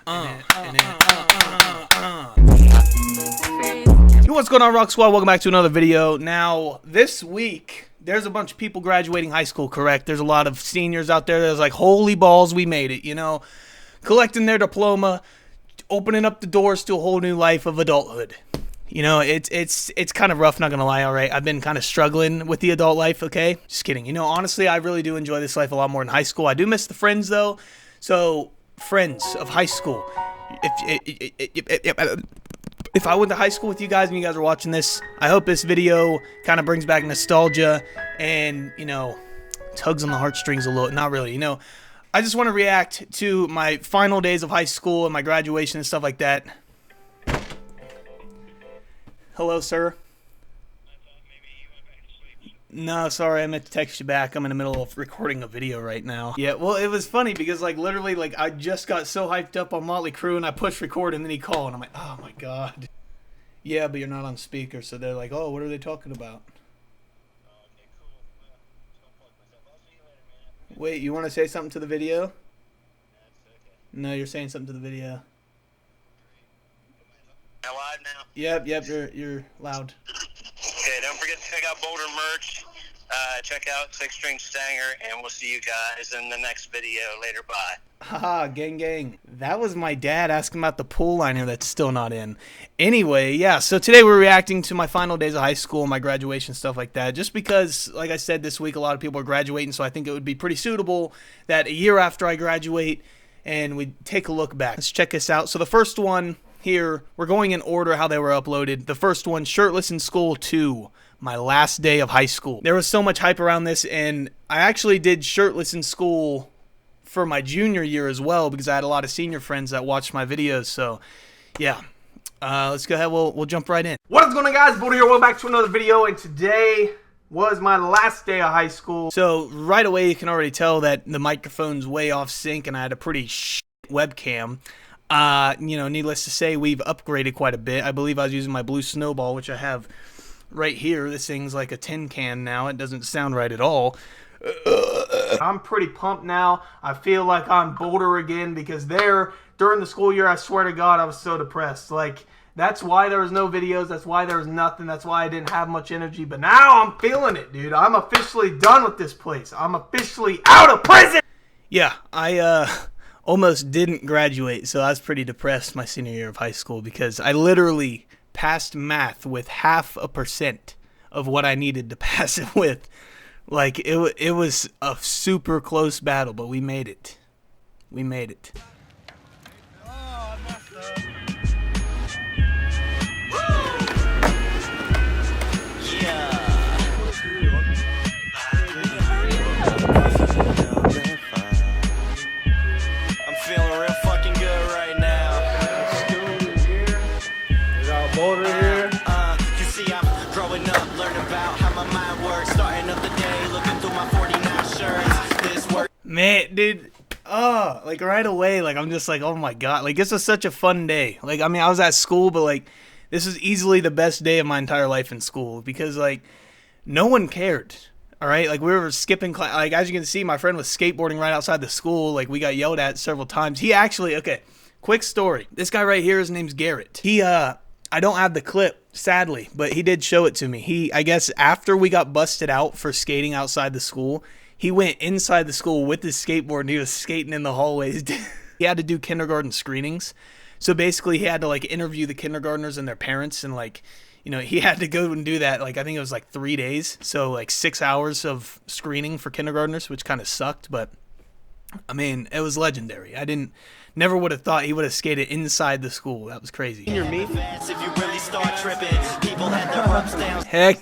What's going on, Rock Squad? Welcome back to another video. Now, this week, there's a bunch of people graduating high school, correct? There's a lot of seniors out there that's like, holy balls, we made it, you know? Collecting their diploma, opening up the doors to a whole new life of adulthood. You know, it's kind of rough, not gonna lie, alright? I've been kind of struggling with the adult life, okay? Just kidding. You know, honestly, I really do enjoy this life a lot more than high school. I do miss the friends, though. So, friends of high school, if I went to high school with you guys and you guys are watching this, I hope this video kind of brings back nostalgia and, you know, tugs on the heartstrings a little. Not really, you know. I just want to react to my final days of high school and my graduation and stuff like that. Hello, sir. No, sorry, I meant to text you back. I'm in the middle of recording a video right now. Yeah, well, it was funny because, like, literally, like, I just got so hyped up on Motley Crue and I pushed record and then he called and I'm like, oh my god. Yeah, but you're not on speaker, so they're like, oh, what are they talking about? Wait, you want to say something to the video? No, you're saying something to the video. Am I live now? Yep, you're loud. Okay, don't forget to check out Boulder merch. Check out Six String Stanger, and we'll see you guys in the next video. Later, bye. Haha, gang. That was my dad asking about the pool liner that's still not in. Anyway, yeah, so today we're reacting to my final days of high school, my graduation, stuff like that. Just because, like I said, this week a lot of people are graduating, so I think it would be pretty suitable that a year after I graduate, and we take a look back. Let's check this out. So the first one here, we're going in order how they were uploaded. The first one, Shirtless in School 2, my last day of high school. There was so much hype around this, and I actually did Shirtless in School for my junior year as well because I had a lot of senior friends that watched my videos. So yeah, let's go ahead. We'll jump right in. What is going on, guys? Bouldini here. Welcome back to another video, and today was my last day of high school. So right away you can already tell that the microphone's way off sync and I had a pretty shit webcam. You know, needless to say, we've upgraded quite a bit. I believe I was using my blue snowball, which I have right here. This thing's like a tin can now. It doesn't sound right at all. I'm pretty pumped now. I feel like I'm Boulder again because during the school year, I swear to God, I was so depressed. Like, that's why there was no videos. That's why there was nothing. That's why I didn't have much energy. But now I'm feeling it, dude. I'm officially done with this place. I'm officially out of prison. Yeah, I almost didn't graduate, so I was pretty depressed my senior year of high school because I literally passed math with 0.5% of what I needed to pass it with. Like, it was a super close battle, but we made it. We made it. Oh, I messed up. Man, dude, like right away, like I'm just like, oh my god, like this was such a fun day. Like, I mean, I was at school, but like this was easily the best day of my entire life in school because like no one cared. All right, like we were skipping class. Like, as you can see, my friend was skateboarding right outside the school. Like, we got yelled at several times. He actually, okay, quick story. This guy right here, his name's Garrett. He I don't have the clip, sadly, but he did show it to me. I guess after we got busted out for skating outside the school, he went inside the school with his skateboard and he was skating in the hallways. He had to do kindergarten screenings. So basically he had to like interview the kindergartners and their parents, and like, you know, he had to go and do that. Like, I think it was like 3 days. So like 6 hours of screening for kindergartners, which kind of sucked, but I mean, it was legendary. Never would have thought he would have skated inside the school. That was crazy. Heck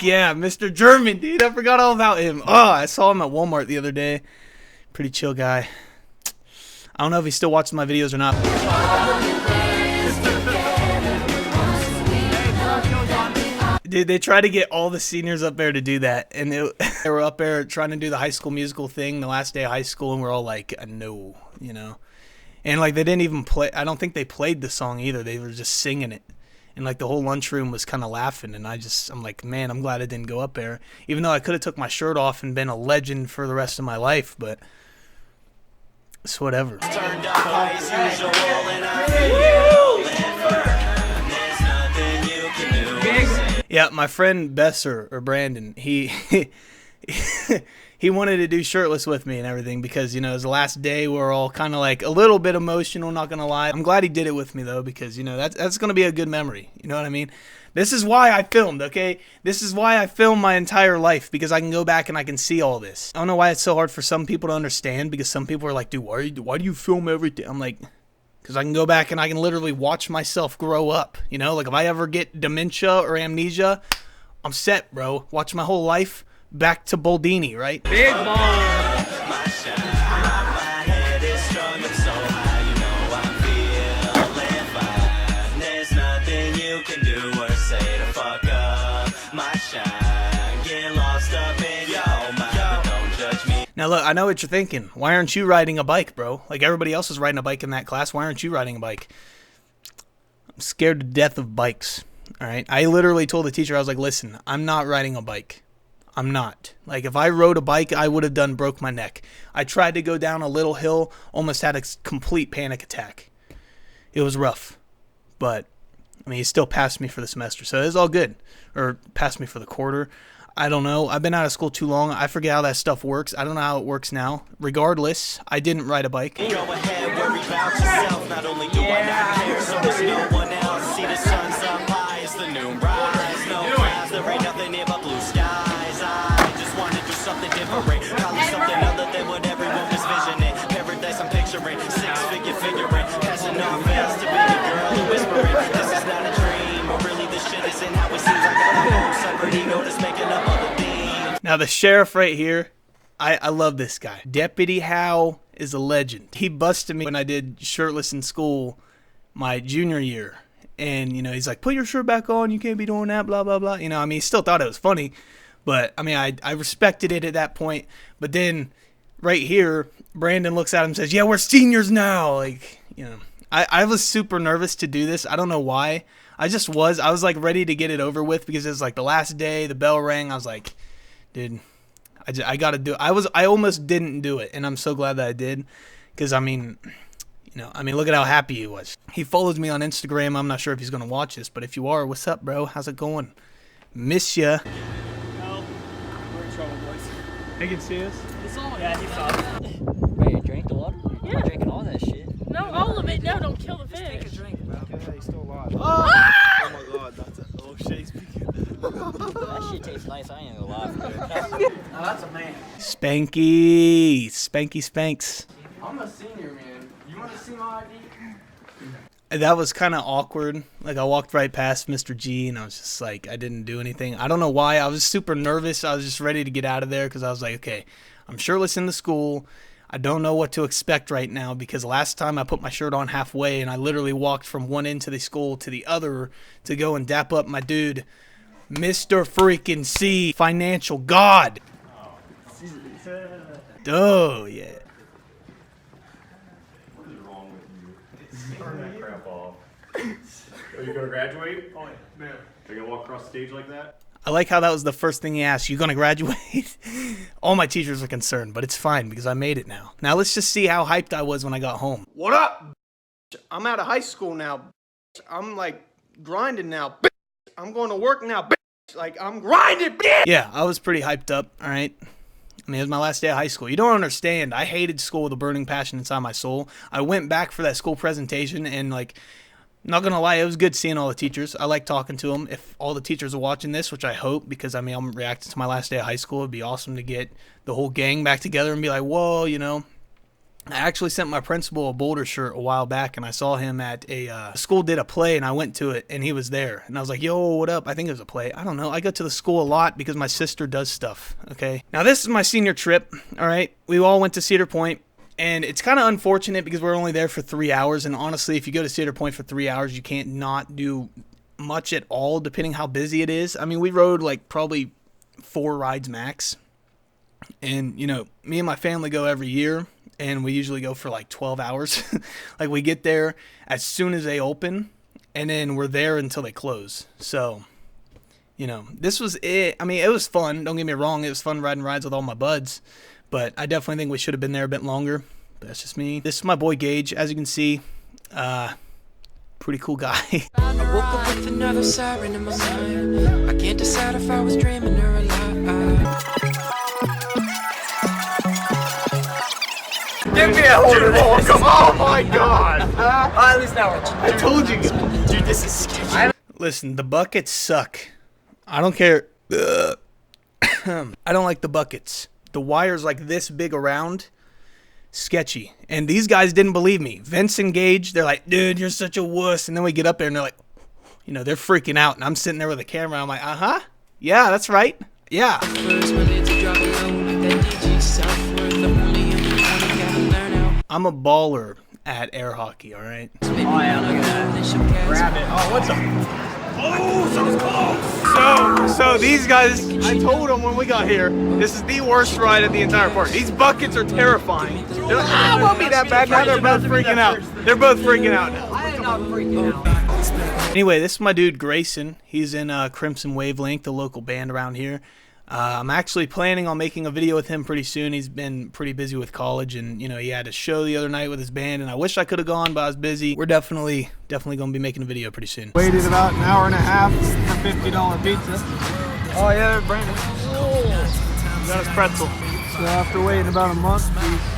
yeah, Mr. German, dude. I forgot all about him. Oh, I saw him at Walmart the other day. Pretty chill guy. I don't know if he's still watching my videos or not. Dude, they tried to get all the seniors up there to do that, and they were up there trying to do the High School Musical thing the last day of high school, and we're all like, no, you know. And like they didn't even play. I don't think they played the song either. They were just singing it, and like the whole lunchroom was kind of laughing. And I'm like, man, I'm glad I didn't go up there, even though I could have took my shirt off and been a legend for the rest of my life. But it's whatever. Turned up as usual, and Yeah, my friend Besser or Brandon, he he wanted to do shirtless with me and everything because, you know, it was the last day. We're all kind of like a little bit emotional, not gonna lie. I'm glad he did it with me though, because, you know, that's gonna be a good memory. You know what I mean? This is why I filmed, okay? This is why I filmed my entire life, because I can go back and I can see all this. I don't know why it's so hard for some people to understand, because some people are like, dude, why do you film everything? I'm like, because I can go back and I can literally watch myself grow up. You know, like if I ever get dementia or amnesia, I'm set, bro. Watch my whole life back to Bouldini, right? Big ball. Now look, I know what you're thinking. Why aren't you riding a bike, bro? Like everybody else is riding a bike in that class. Why aren't you riding a bike? I'm scared to death of bikes. All right. I literally told the teacher, I was like, listen, I'm not riding a bike. I'm not. Like if I rode a bike, I would have broke my neck. I tried to go down a little hill, almost had a complete panic attack. It was rough, but I mean, he still passed me for the semester, so it's all good. Or passed me for the quarter. I don't know. I've been out of school too long. I forget how that stuff works. I don't know how it works now. Regardless, I didn't ride a bike. Go ahead, worry about yourself. Not only do I not care, so there's no one else. See the sun's up high, it's the noon rise. No clouds, there ain't nothing near but blue skies. I just want to do something different. Probably something other than what everyone was visioning. Paradise I'm picturing, six-figure figuring. Passing off fast to be a girl who whispering. This is not a dream, or really this shit isn't how it seems. I got a whole separate ego that's making up other things. Now the sheriff right here, I love this guy. Deputy Howe is a legend. He busted me when I did shirtless in school my junior year. And, you know, he's like, put your shirt back on. You can't be doing that, blah, blah, blah. You know, I mean, he still thought it was funny. But, I mean, I respected it at that point. But then right here, Brandon looks at him and says, yeah, we're seniors now. Like, you know, I was super nervous to do this. I don't know why. I was like ready to get it over with because it was like the last day, the bell rang. I was like, dude, I got to do it. I almost didn't do it. And I'm so glad that I did. Because, I mean, you know, look at how happy he was. He follows me on Instagram. I'm not sure if he's going to watch this. But if you are, what's up, bro? How's it going? Miss ya. No, we're in trouble, boys. They can see us. It's all yeah, he saw it. Wait, you drank the water? Yeah. You're drinking all that shit. No, all of it. No, don't kill the fish. Take a drink, bro. Okay, he's still alive. Ah! Oh my god, that's a oh shit, he's speaking. That shit tastes nice. I ain't gonna lie. Now that's a man. Spanky. Spanky Spanks. I'm a senior, man. You want to see my ID? That was kind of awkward. Like, I walked right past Mr. G, and I was just like, I didn't do anything. I don't know why. I was super nervous. I was just ready to get out of there because I was like, okay, I'm shirtless in the school. I don't know what to expect right now because last time I put my shirt on halfway, and I literally walked from one end to the school to the other to go and dap up my dude, Mr. freaking C, financial god. Oh, yeah. Turn that crap off. Are you gonna graduate? Oh yeah. Are you gonna walk across the stage like that? I like how that was the first thing he asked. You gonna graduate? All my teachers are concerned, but it's fine because I made it now. Now let's just see how hyped I was when I got home. What up? I'm out of high school now. I'm like grinding now. I'm going to work now. Like I'm grinding. Yeah, I was pretty hyped up. All right. I mean, it was my last day of high school. You don't understand. I hated school with a burning passion inside my soul. I went back for that school presentation and, like, not going to lie, it was good seeing all the teachers. I like talking to them. If all the teachers are watching this, which I hope, because, I mean, I'm reacting to my last day of high school. It'd be awesome to get the whole gang back together and be like, whoa, you know. I actually sent my principal a Boulder shirt a while back, and I saw him at a school did a play, and I went to it, and he was there. And I was like, yo, what up? I think it was a play. I don't know. I go to the school a lot because my sister does stuff, okay? Now, this is my senior trip, all right? We all went to Cedar Point, and it's kind of unfortunate because we're only there for 3 hours, and honestly, if you go to Cedar Point for 3 hours, you can't not do much at all, depending how busy it is. I mean, we rode, like, probably 4 rides max, and, you know, me and my family go every year, and we usually go for like 12 hours. Like we get there as soon as they open and then we're there until they close. So, you know, this was it. I mean, it was fun. Don't get me wrong. It was fun riding rides with all my buds, but I definitely think we should have been there a bit longer. But that's just me. This is my boy Gage. As you can see, Pretty cool guy. I woke up with another siren in my mind. I can't decide if I was dreaming or alive. Give me a hold of it. Oh my god. At least now I told you. Dude, this is sketchy. Listen, the buckets suck. I don't care. I don't like the buckets. The wire's like this big around. Sketchy. And these guys didn't believe me. Vince and Gage, they're like, dude, you're such a wuss. And then we get up there and they're like, you know, they're freaking out. And I'm sitting there with a camera. I'm like, uh-huh. Yeah, that's right. Yeah. I'm a baller at air hockey, all right? Oh yeah, look at that. Grab it. Oh, what's up? Oh, so close. So these guys, I told them when we got here, this is the worst ride of the entire park. These buckets are terrifying. They're like, ah, it won't be that bad. Now they're both freaking out. They're both freaking out now. I am not freaking out. Anyway, this is my dude Grayson. He's in Crimson Wavelength, the local band around here. I'm actually planning on making a video with him pretty soon. He's been pretty busy with college, and you know, he had a show the other night with his band, and I wish I could have gone, but I was busy. We're definitely going to be making a video pretty soon. Waited about an hour and a half for $50 pizza. Oh yeah, Brandon. Got his pretzel. So after waiting about a month,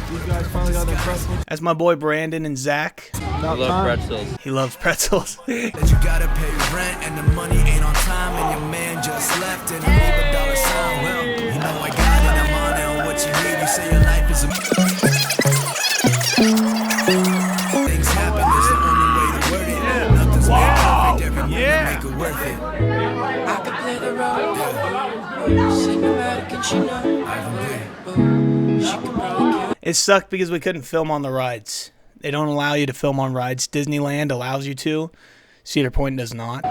these guys finally got their pretzel. That's my boy Brandon and Zach. About time. He loves pretzels. That you gotta pay rent and the money ain't on time and your man just left and leave a dollar sign. Well, you know I got it, I'm on it on what you need. You say your life is a things happen, it's the only way to word it. Nothing's made perfect, every moment make it worth it. I could play the role. Cinematic and she know. She could probably kill. It sucked because we couldn't film on the rides. They don't allow you to film on rides. Disneyland allows you to. Cedar Point does not.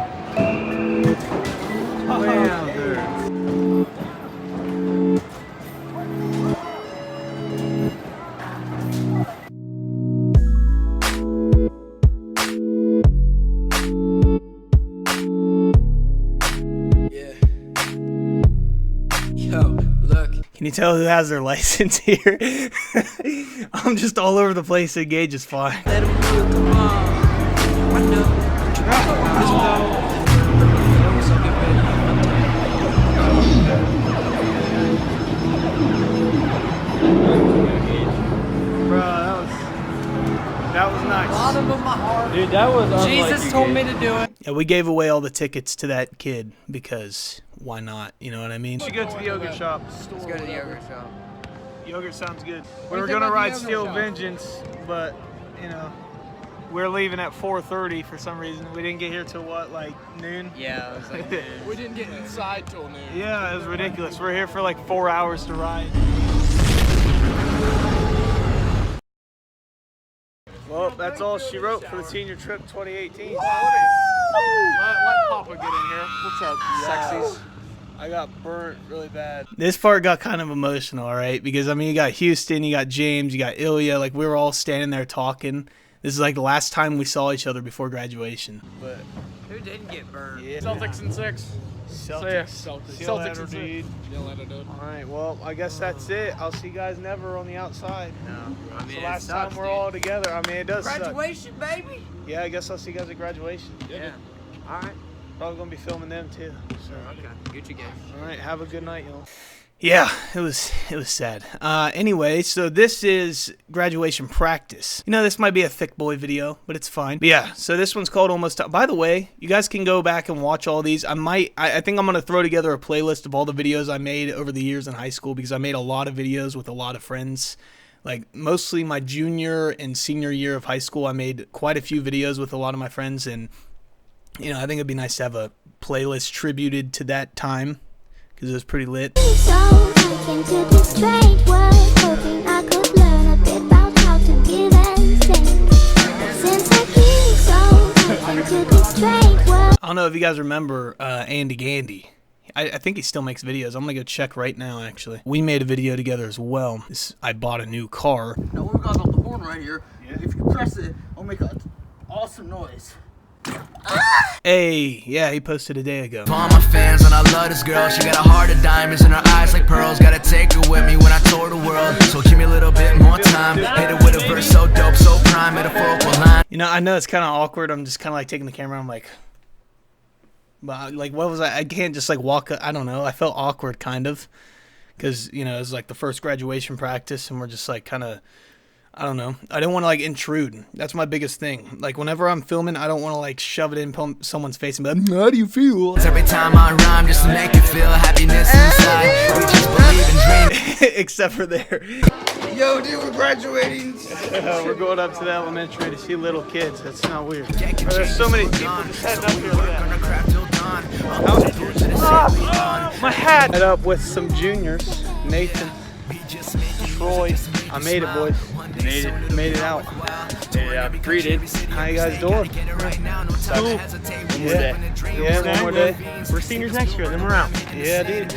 Can you tell who has their license here? I'm just all over the place. Gage is fine. Let him feel, come on. I know. Bro, that was nice. Bottom of my heart. Dude, that was Jesus told me to do it. Yeah, we gave away all the tickets to that kid because why not? You know what I mean? We should go to the yogurt shop. Let's go to the yogurt shop. Yogurt sounds good. We were gonna ride Steel Vengeance, but you know, we're leaving at 4:30 for some reason. We didn't get here till what, like noon? Yeah, it was like noon. We didn't get inside till noon. Yeah, it was ridiculous. We're here for like 4 hours to ride. Well, that's all she wrote for the senior trip 2018. Let Papa get in here. What's up, sexies? I got burnt really bad. This part got kind of emotional, all right? Because, I mean, you got Houston, you got James, you got Ilya. Like, we were all standing there talking. This is like the last time we saw each other before graduation. But Who didn't get burned? yeah. Celtics in 6. Celtics in 6. All right, well, I guess that's it. I'll see you guys never on the outside. No, I It's mean, the it last sucks, time we're dude. all together. I mean, it does suck. Graduation, baby. Yeah, I guess I'll see you guys at graduation. Yeah. All right. Probably gonna be filming them too. So. Okay. Gucci gang. All right, have a good night, y'all. Yeah, it was sad. Anyway, so this is graduation practice. You know, this might be a thick boy video, but it's fine. But yeah, so this one's called Almost Time. By the way, you guys can go back and watch all these. I think I'm going to throw together a playlist of all the videos I made over the years in high school because I made a lot of videos with a lot of friends. Like, mostly my junior and senior year of high school, I made quite a few videos with a lot of my friends. And, you know, I think it'd be nice to have a playlist tributed to that time because it was pretty lit. So I came to this strange world, hoping I could learn a bit about how to give and sing. Since I came, so I came to this strange world. I don't know if you guys remember Andy Gandy. I think he still makes videos. I'm going to go check right now, actually. We made a video together as well. I bought a new car. Now, when we got off the horn right here, if you press it, it'll make an awesome noise. Hey, yeah, he posted a day ago. To all my fans, and I love this girl. She got a heart of diamonds and her eyes like pearls. Gotta take her with me when I tour the world. So give me a little bit more time. Hit it with a verse so dope, so prime, metaphorical line. You know, I know it's kind of awkward. I'm just kind of like taking the camera. I'm like, but like, what was I can't just like walk. I don't know. I felt awkward kind of, because you know it was like the first graduation practice, and we're just like kind of. I don't know. I don't want to like intrude. That's my biggest thing. Like whenever I'm filming, I don't want to like shove it in someone's face and be like, how do you feel? Every time I rhyme just to make you feel happiness inside. We just believe in dreams. Except for there. Yo, dude, we're graduating. We're going up to the elementary to see little kids. That's not weird. There's so many people just heading up here. Look at that. My hat. Head up with some juniors. Nathan, Troy. I made it, boys. Made it out. Made it out. 3 did. How you guys doing? Cool. One more day. Yeah, one more day. We're seniors next year, then we're out. Yeah, dude.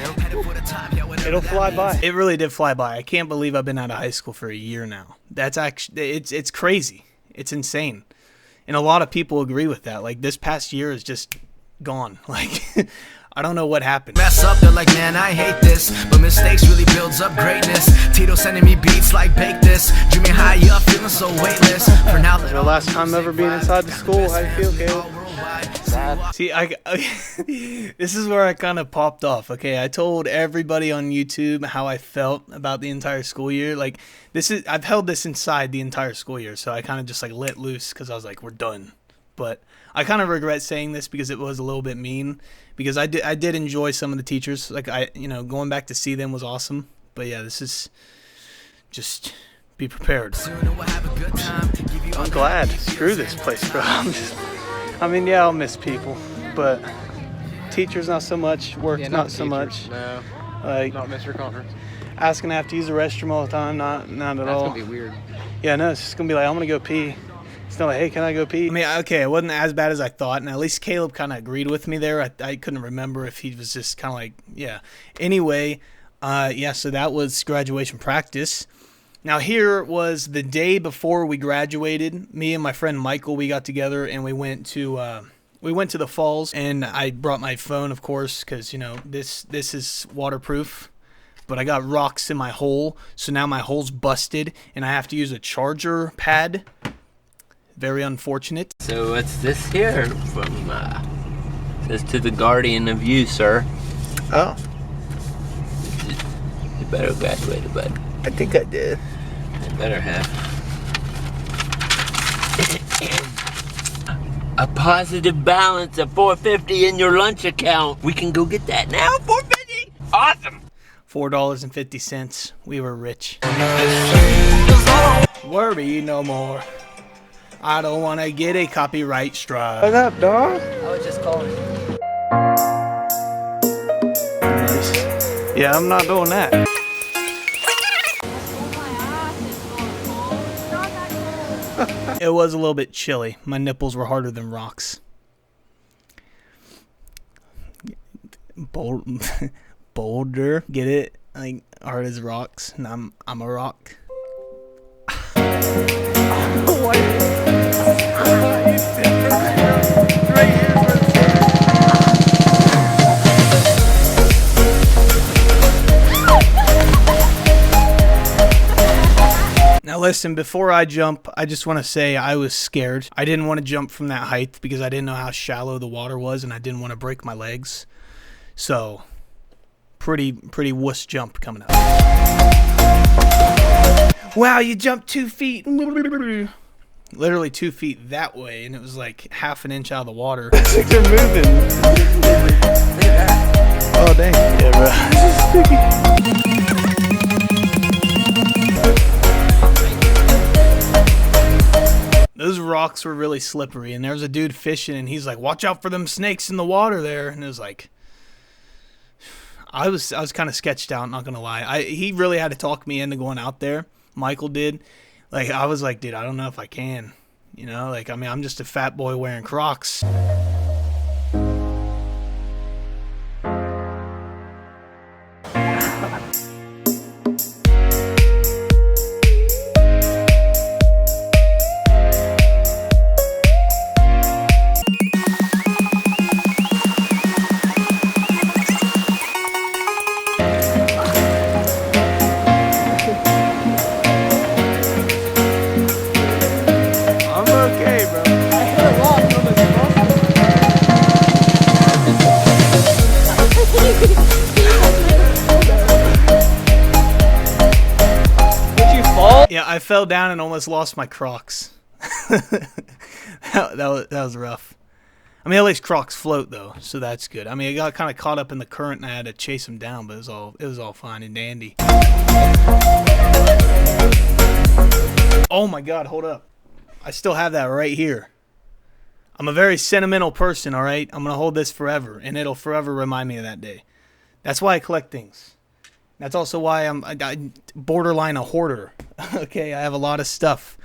It'll fly by. It really did fly by. I can't believe I've been out of high school for a year now. That's actually, it's crazy. It's insane. And a lot of people agree with that. Like this past year is just gone. Like, I don't know what happened. Mess up, they're like, man, I hate this. But mistakes really builds up greatness. Tito sending me beats like bake this. Dreaming high up, feeling so weightless. For now, Your last time ever being inside the school. How you feel, Caleb? Sad. See, this is where I kind of popped off. Okay, I told everybody on YouTube how I felt about the entire school year. Like I've held this inside the entire school year, so I kind of just like let loose because I was like, we're done. But I kind of regret saying this because it was a little bit mean. Because I did enjoy some of the teachers. Like going back to see them was awesome. But yeah, this is just be prepared. I'm glad. Screw this place, bro. I mean, yeah, I'll miss people, but teachers not so much. Work's not so much. No. Like Not Mr. Conference. asking to have to use the restroom all the time. Not at all. That's gonna be weird. Yeah, no, it's just gonna be like I'm gonna go pee. It's not like, hey, can I go pee? I mean, okay, it wasn't as bad as I thought, and at least Caleb kind of agreed with me there. I couldn't remember if he was just kind of like, yeah. Anyway, yeah, so that was graduation practice. Now here was the day before we graduated. Me and my friend Michael, we got together and we went to the falls, and I brought my phone, of course, because you know this is waterproof. But I got rocks in my hole, so now my hole's busted, and I have to use a charger pad. Very unfortunate. So what's this here from, says to the guardian of you, sir. Oh. You better graduate, bud. I think I did. You better have. A positive balance of $4.50 in your lunch account. We can go get that now, $4.50? Awesome. $4.50. We were rich. Worry no more. I don't want to get a copyright strike. What up, dog? I was just calling. Yeah, I'm not doing that. It was a little bit chilly. My nipples were harder than rocks. Boulder, get it? Like hard as rocks. And I'm a rock. Now listen, before I jump, I just want to say I was scared. I didn't want to jump from that height because I didn't know how shallow the water was, and I didn't want to break my legs. So, pretty wuss jump coming up. Wow, you jumped 2 feet. Literally 2 feet that way, and it was like half an inch out of the water. They're moving. Oh, dang. Yeah, bro. Those rocks were really slippery, and there was a dude fishing, and he's like, watch out for them snakes in the water there. And it was like, I was kind of sketched out, not gonna lie. He really had to talk me into going out there. Michael did. Like, I was like, dude, I don't know if I can. You know, like, I mean, I'm just a fat boy wearing Crocs. I fell down and almost lost my Crocs. that was rough. I mean, at least Crocs float though, so that's good. I mean, I got kind of caught up in the current and I had to chase them down, but it was all fine and dandy. Oh my God, hold up. I still have that right here. I'm a very sentimental person, all right? I'm going to hold this forever, and it'll forever remind me of that day. That's why I collect things. That's also why I'm borderline a hoarder. Okay, I have a lot of stuff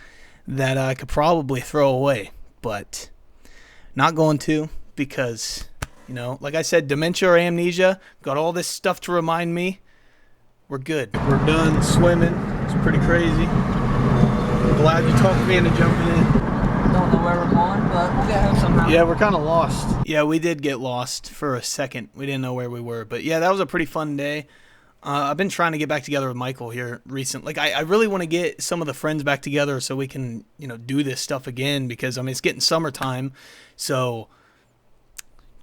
that I could probably throw away, but not going to because, you know, like I said, dementia or amnesia, got all this stuff to remind me. We're good. We're done swimming. It's pretty crazy. I'm glad you talked me into jumping in. Don't know where we're going, but we'll get home somehow. Yeah, we're kind of lost. Yeah, we did get lost for a second. We didn't know where we were. But yeah, that was a pretty fun day. I've been trying to get back together with Michael here recently. Like, I really want to get some of the friends back together so we can, you know, do this stuff again because, I mean, it's getting summertime. So,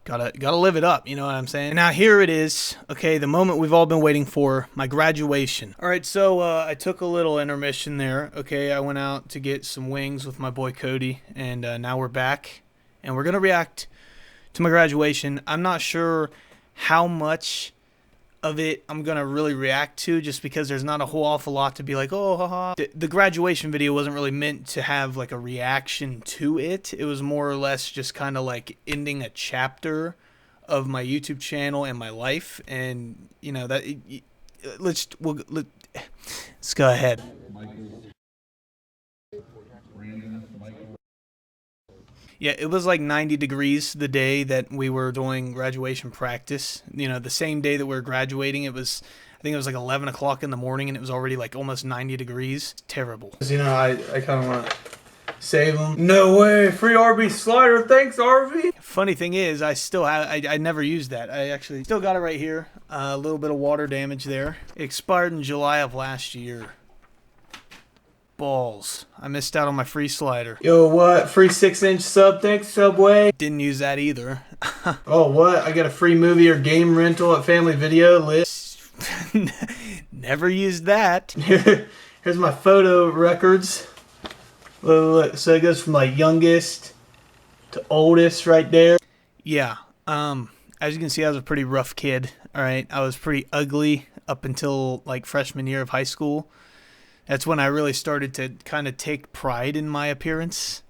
gotta live it up, you know what I'm saying? Now, here it is. Okay, the moment we've all been waiting for, my graduation. All right, so I took a little intermission there. Okay, I went out to get some wings with my boy Cody, and now we're back. And we're going to react to my graduation. I'm not sure how much of it I'm gonna really react to just because there's not a whole awful lot to be like, oh haha. The graduation video wasn't really meant to have like a reaction to it. It was more or less just kind of like ending a chapter of my YouTube channel and my life, and you know that let's go ahead. Yeah, it was like 90 degrees the day that we were doing graduation practice. You know, the same day that we were graduating, I think it was like 11 o'clock in the morning, and it was already like almost 90 degrees. Terrible. You know, I kind of want to save them. No way, free RB slider, thanks RB. Funny thing is, I still have, I never used that. I actually still got it right here. A little bit of water damage there. It expired in July of last year. Balls. I missed out on my free slider. Yo, what? Free 6-inch sub, thanks, Subway. Didn't use that either. Oh, what? I got a free movie or game rental at Family Video list. Never used that. Here's my photo records. Look, so it goes from like youngest to oldest right there. Yeah. As you can see, I was a pretty rough kid. All right. I was pretty ugly up until like freshman year of high school. That's when I really started to kind of take pride in my appearance.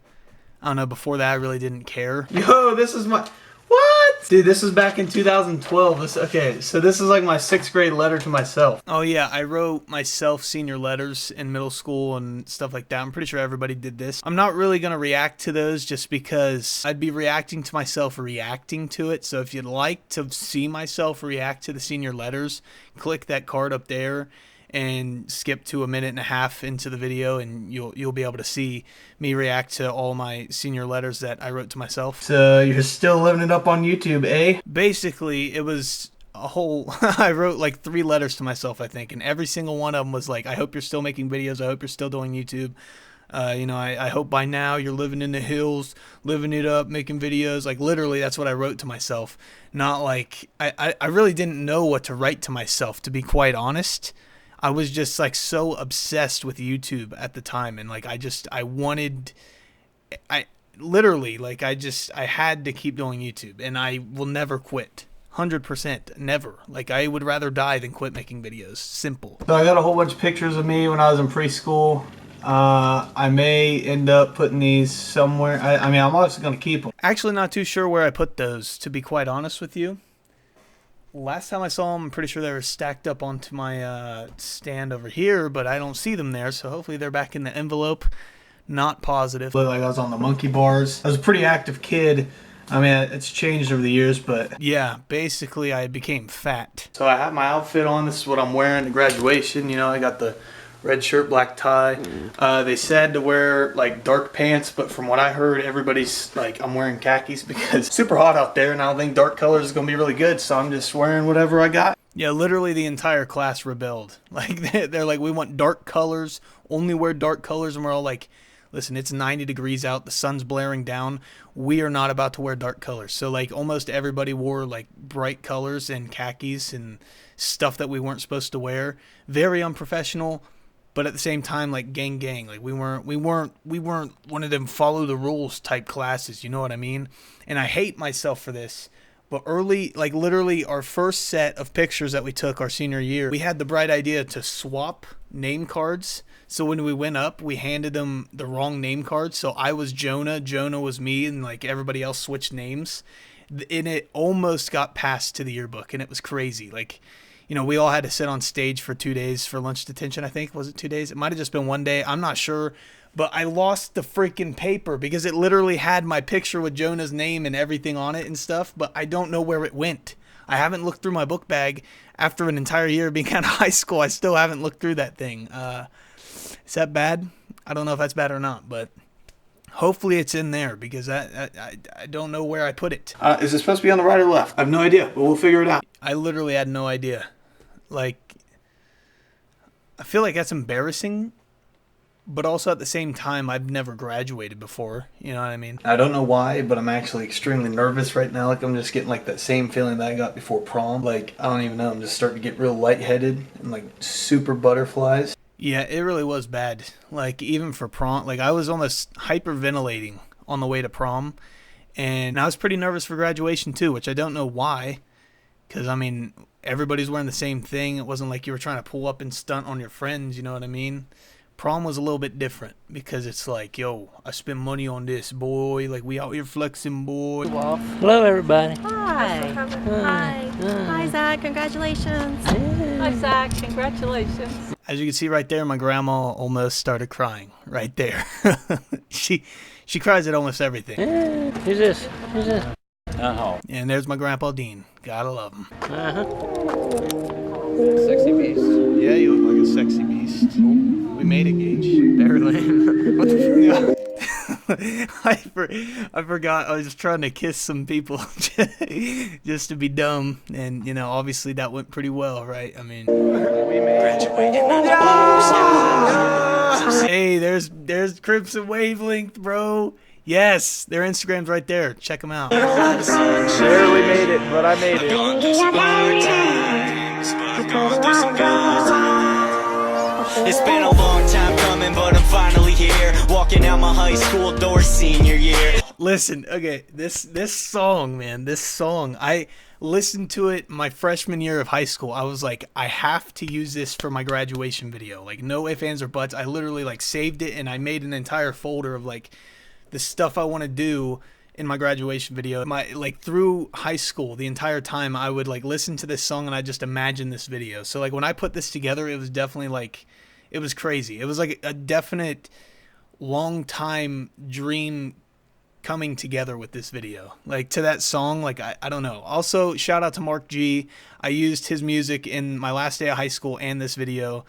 I don't know, before that I really didn't care. Yo, this is my... What? Dude, this was back in 2012. Okay, so this is like my 6th grade letter to myself. Oh yeah, I wrote myself senior letters in middle school and stuff like that. I'm pretty sure everybody did this. I'm not really going to react to those just because I'd be reacting to myself reacting to it. So if you'd like to see myself react to the senior letters, click that card up there and skip to 1.5 minutes into the video, and you'll be able to see me react to all my senior letters that I wrote to myself. So you're still living it up on YouTube, eh? Basically, it was a whole... I wrote like 3 letters to myself, I think, and every single one of them was like, I hope you're still making videos. I hope you're still doing YouTube. You know, I hope by now you're living in the hills, living it up, making videos. Like, literally, that's what I wrote to myself. Not like... I really didn't know what to write to myself, to be quite honest. I was just like so obsessed with YouTube at the time, and like I had to keep doing YouTube, and I will never quit. 100%, never. Like, I would rather die than quit making videos. Simple. So I got a whole bunch of pictures of me when I was in preschool. I may end up putting these somewhere. I mean, I'm also going to keep them. Actually, not too sure where I put those, to be quite honest with you. Last time I saw them, I'm pretty sure they were stacked up onto my stand over here, but I don't see them there, so hopefully they're back in the envelope. Not positive. Looked like I was on the monkey bars. I was a pretty active kid. I mean, it's changed over the years, but... Yeah, basically I became fat. So I have my outfit on. This is what I'm wearing to graduation. You know, I got the red shirt, black tie. They said to wear like dark pants, but from what I heard, everybody's like, I'm wearing khakis because it's super hot out there and I don't think dark colors is gonna be really good, so I'm just wearing whatever I got. Yeah, literally the entire class rebelled. Like, they're like, we want dark colors, only wear dark colors, and we're all like, listen, it's 90 degrees out, the sun's blaring down, we are not about to wear dark colors. So like almost everybody wore like bright colors and khakis and stuff that we weren't supposed to wear. Very unprofessional. but at the same time, like gang, like we weren't one of them follow the rules type classes. You know what I mean? And I hate myself for this. But early, like literally our first set of pictures that we took our senior year, we had the bright idea to swap name cards. So when we went up, we handed them the wrong name cards. So I was Jonah, Jonah was me, and like everybody else switched names. And it almost got passed to the yearbook, and it was crazy. Like, you know, we all had to sit on stage for 2 days for lunch detention, I think. Was it 2 days? It might have just been 1 day. I'm not sure. But I lost the freaking paper because it literally had my picture with Jonah's name and everything on it and stuff. But I don't know where it went. I haven't looked through my book bag after an entire year of being out of high school. I still haven't looked through that thing. Is that bad? I don't know if that's bad or not. But hopefully it's in there because I don't know where I put it. Is it supposed to be on the right or left? I have no idea, but we'll figure it out. I literally had no idea. Like, I feel like that's embarrassing. But also at the same time, I've never graduated before. You know what I mean? I don't know why, but I'm actually extremely nervous right now. Like I'm just getting like that same feeling that I got before prom. Like, I don't even know. I'm just starting to get real lightheaded and like super butterflies. Yeah, it really was bad. Like even for prom, like I was almost hyperventilating on the way to prom. And I was pretty nervous for graduation too, which I don't know why. Because, I mean, everybody's wearing the same thing. It wasn't like you were trying to pull up and stunt on your friends. You know what I mean? Prom was a little bit different because it's like, yo, I spend money on this, boy. Like, we out here flexing, boy. Hello, everybody. Hi. Hi. Hi, Zach. Congratulations. Hi, Zach. Congratulations. As you can see right there, my grandma almost started crying right there. She cries at almost everything. Who's this? Who's this? And there's my grandpa Dean. Gotta love him. Sexy beast. Yeah, you look like a sexy beast. We made it, Gage. Barely. What the I forgot. I was just trying to kiss some people just to be dumb. And, you know, obviously that went pretty well, right? I mean, we made it. Hey, there's Crimson Wavelength, bro. Yes, their Instagram's right there. Check them out. Barely made it, but I made it. It's been a long time coming, but I'm finally here. Walking out my high school door senior year. Listen, okay, this song, man, this song, I listened to it my freshman year of high school. I was like, I have to use this for my graduation video. Like, no ifs, ands, or buts. I literally, like, saved it, and I made an entire folder of, like, the stuff I want to do in my graduation video. Through high school, the entire time, I would, like, listen to this song, and I just imagine this video. So, like, when I put this together, it was definitely, like, it was crazy. It was, like, a definite long time dream coming together with this video. Like, to that song, like, I don't know. Also, shout out to Mark G. I used his music in my last day of high school and this video.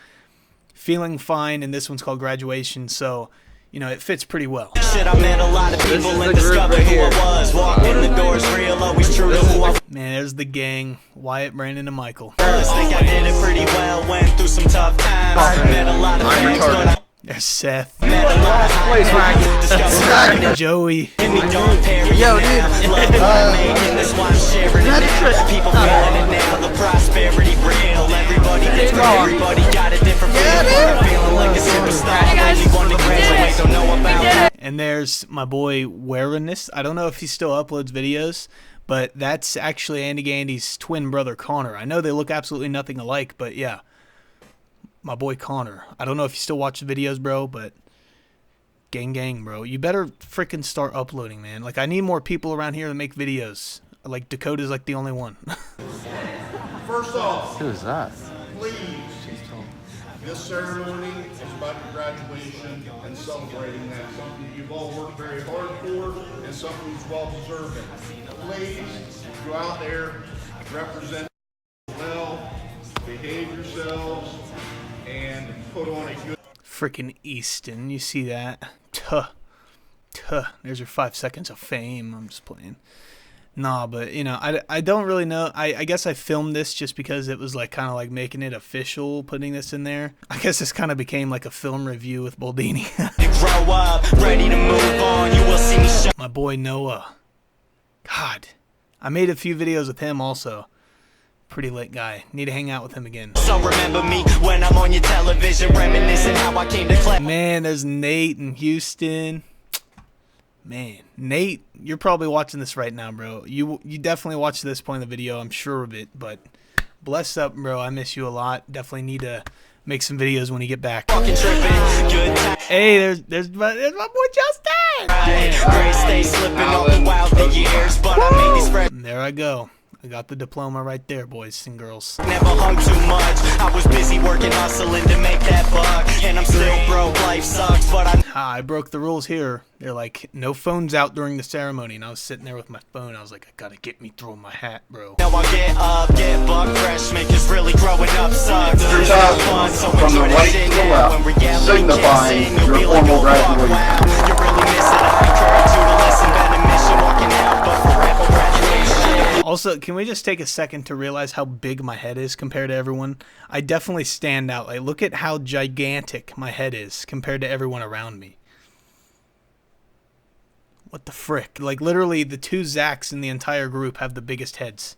Feeling Fine, and this one's called Graduation, so, you know, it fits pretty well. Shit, I met a lot of people and discovered who I was. Walked in the doors real, always true to who I was. Man, there's the gang. Wyatt, Brandon, and Michael. I think I did it pretty well, went through some tough times. Met a lot of things, but there's Seth. met a lot of high discovered Joey. Yo, dude. That's why I'm sharing it now. People feeling it now. The prosperity real. Everybody different. Everybody got a different feel. Feeling like a superstar. Only one to graduate. Don't know about it. And there's my boy Wariness. I don't know if he still uploads videos, but that's actually Andy Gandy's twin brother Connor. I know they look absolutely nothing alike, but yeah. My boy Connor. I don't know if you still watch the videos, bro, but gang, bro. You better freaking start uploading, man. Like, I need more people around here to make videos. Like, Dakota's like the only one. First off, Who is that? please, this ceremony is about your graduation and celebrating that. Something you've all worked very hard for and something that's well deserving. Please, go out there, represent well, behave yourselves, and put on a good... Freaking Easton, you see that? There's your 5 seconds of fame. I'm just playing. Nah, but, you know, I don't really know. I guess I filmed this just because it was, like, kind of like making it official, putting this in there. I guess this kind of became like a film review with Bouldini. Grow up, ready to move on. You will see me show. My boy Noah. God, I made a few videos with him also. Pretty lit guy. Need to hang out with him again. So remember me when I'm on your television, reminiscing how I came to class. Man, there's Nate in Houston. Man, Nate, you're probably watching this right now, bro. You definitely watched this point in the video, I'm sure of it. But bless up, bro. I miss you a lot. Definitely need to make some videos when you get back. Hey, there's my boy Justin. There I go. I got the diploma right there, boys and girls. Never hung too much. I was busy working, hustling to make that buck. And I'm still broke, life sucks, but I broke the rules here. They're like, no phones out during the ceremony. And I was sitting there with my phone. I was like, I gotta get me throwing my hat, bro. Now I get up, get buck fresh, make us really growing up sucks. Your task from the right to the left, signifying your formal graduation. You're really missing out. Encourage you to listen, better mission, walking out, but forever graduation. Also, can we just take a second to realize how big my head is compared to everyone? I definitely stand out. Like, look at how gigantic my head is compared to everyone around me. What the frick? Like, literally, the two Zachs in the entire group have the biggest heads.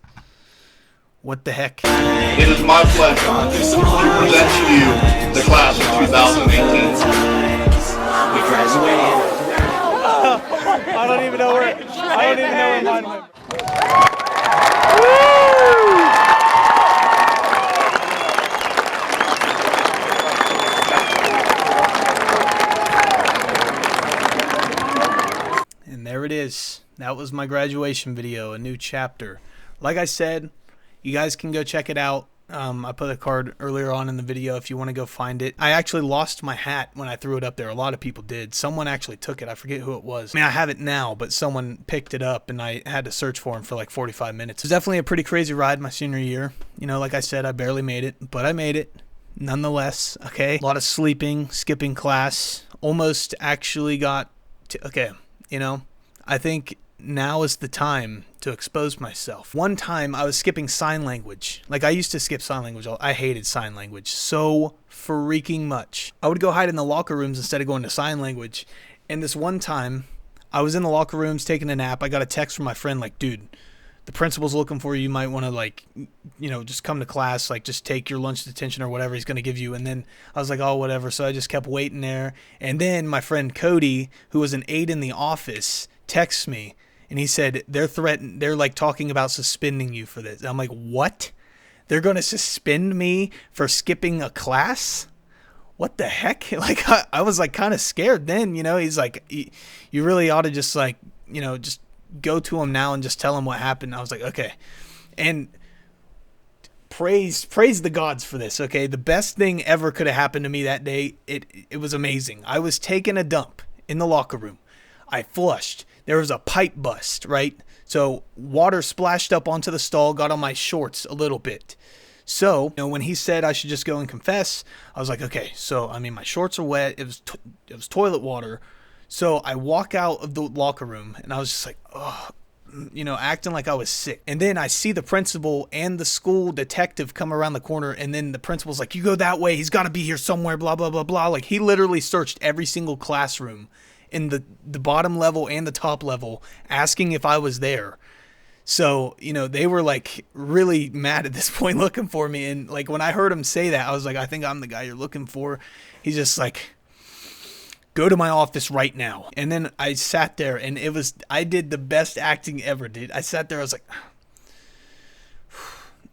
What the heck? It is my pleasure to present to you the class of 2018. We graduated. I don't even know where mine went. And there it is. That was my graduation video, a new chapter. Like I said, you guys can go check it out. I put a card earlier on in the video if you want to go find it. I actually lost my hat when I threw it up there. A lot of people did. Someone actually took it. I forget who it was. I mean, I have it now, but someone picked it up and I had to search for him for like 45 minutes. It was definitely a pretty crazy ride my senior year. You know, like I said, I barely made it, but I made it nonetheless. Okay. A lot of sleeping, skipping class. Almost actually got to, okay, you know, I think now is the time to expose myself. One time I was skipping sign language. Like, I used to skip sign language. I hated sign language so freaking much. I would go hide in the locker rooms instead of going to sign language. And this one time I was in the locker rooms taking a nap. I got a text from my friend like, dude, the principal's looking for you. You might want to, like, you know, just come to class, like, just take your lunch detention or whatever he's going to give you. And then I was like, oh, whatever. So I just kept waiting there. And then my friend Cody, who was an aide in the office, texts me. And he said, they're like talking about suspending you for this. And I'm like, what? They're going to suspend me for skipping a class? What the heck? Like, I was like kind of scared then, you know. He's like, you really ought to just, like, you know, just go to him now and just tell him what happened. I was like, okay. And praise the gods for this, okay? The best thing ever could have happened to me that day. It was amazing. I was taking a dump in the locker room. I flushed. There was a pipe bust, right? So water splashed up onto the stall, got on my shorts a little bit. So, you know, when he said I should just go and confess, I was like, okay. So, I mean, my shorts are wet. It was toilet water. So I walk out of the locker room and I was just like, oh, you know, acting like I was sick. And then I see the principal and the school detective come around the corner, and then the principal's like, you go that way. He's got to be here somewhere, blah, blah, blah, blah. Like, he literally searched every single classroom in the bottom level and the top level, asking if I was there. So, you know, they were like really mad at this point looking for me. And like, when I heard him say that, I was like, I think I'm the guy you're looking for. He's just like, go to my office right now. And then I sat there and I did the best acting ever, dude. I sat there, I was like,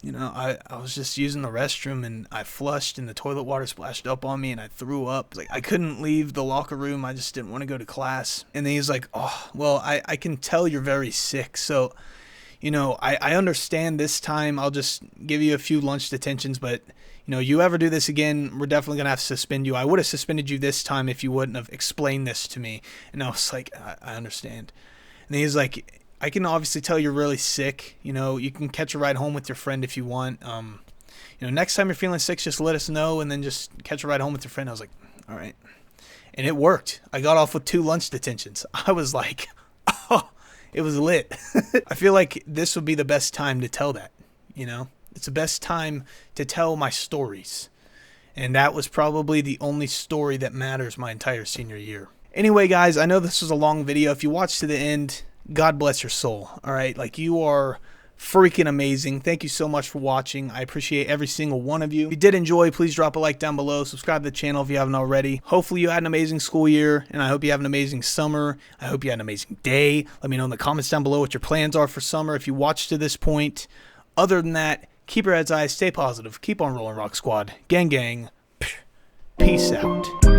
you know, I was just using the restroom and I flushed and the toilet water splashed up on me and I threw up. Like, I couldn't leave the locker room. I just didn't want to go to class. And then he's like, oh, well, I can tell you're very sick. So, you know, I understand this time. I'll just give you a few lunch detentions, but, you know, you ever do this again, we're definitely going to have to suspend you. I would have suspended you this time if you wouldn't have explained this to me. And I was like, I understand. And he's like, I can obviously tell you're really sick. You know, you can catch a ride home with your friend if you want. You know, next time you're feeling sick, just let us know and then just catch a ride home with your friend. I was like, all right. And it worked. I got off with 2 lunch detentions. I was like, oh, it was lit. I feel like this would be the best time to tell that, you know. It's the best time to tell my stories. And that was probably the only story that matters my entire senior year. Anyway, guys, I know this was a long video. If you watched to the end, God bless your soul, all right? Like, you are freaking amazing. Thank you so much for watching. I appreciate every single one of you. If you did enjoy, please drop a like down below. Subscribe to the channel if you haven't already. Hopefully you had an amazing school year, and I hope you have an amazing summer. I hope you had an amazing day. Let me know in the comments down below what your plans are for summer if you watched to this point. Other than that, keep your heads high, stay positive, keep on rolling, Rock Squad. Gang, gang. Peace out.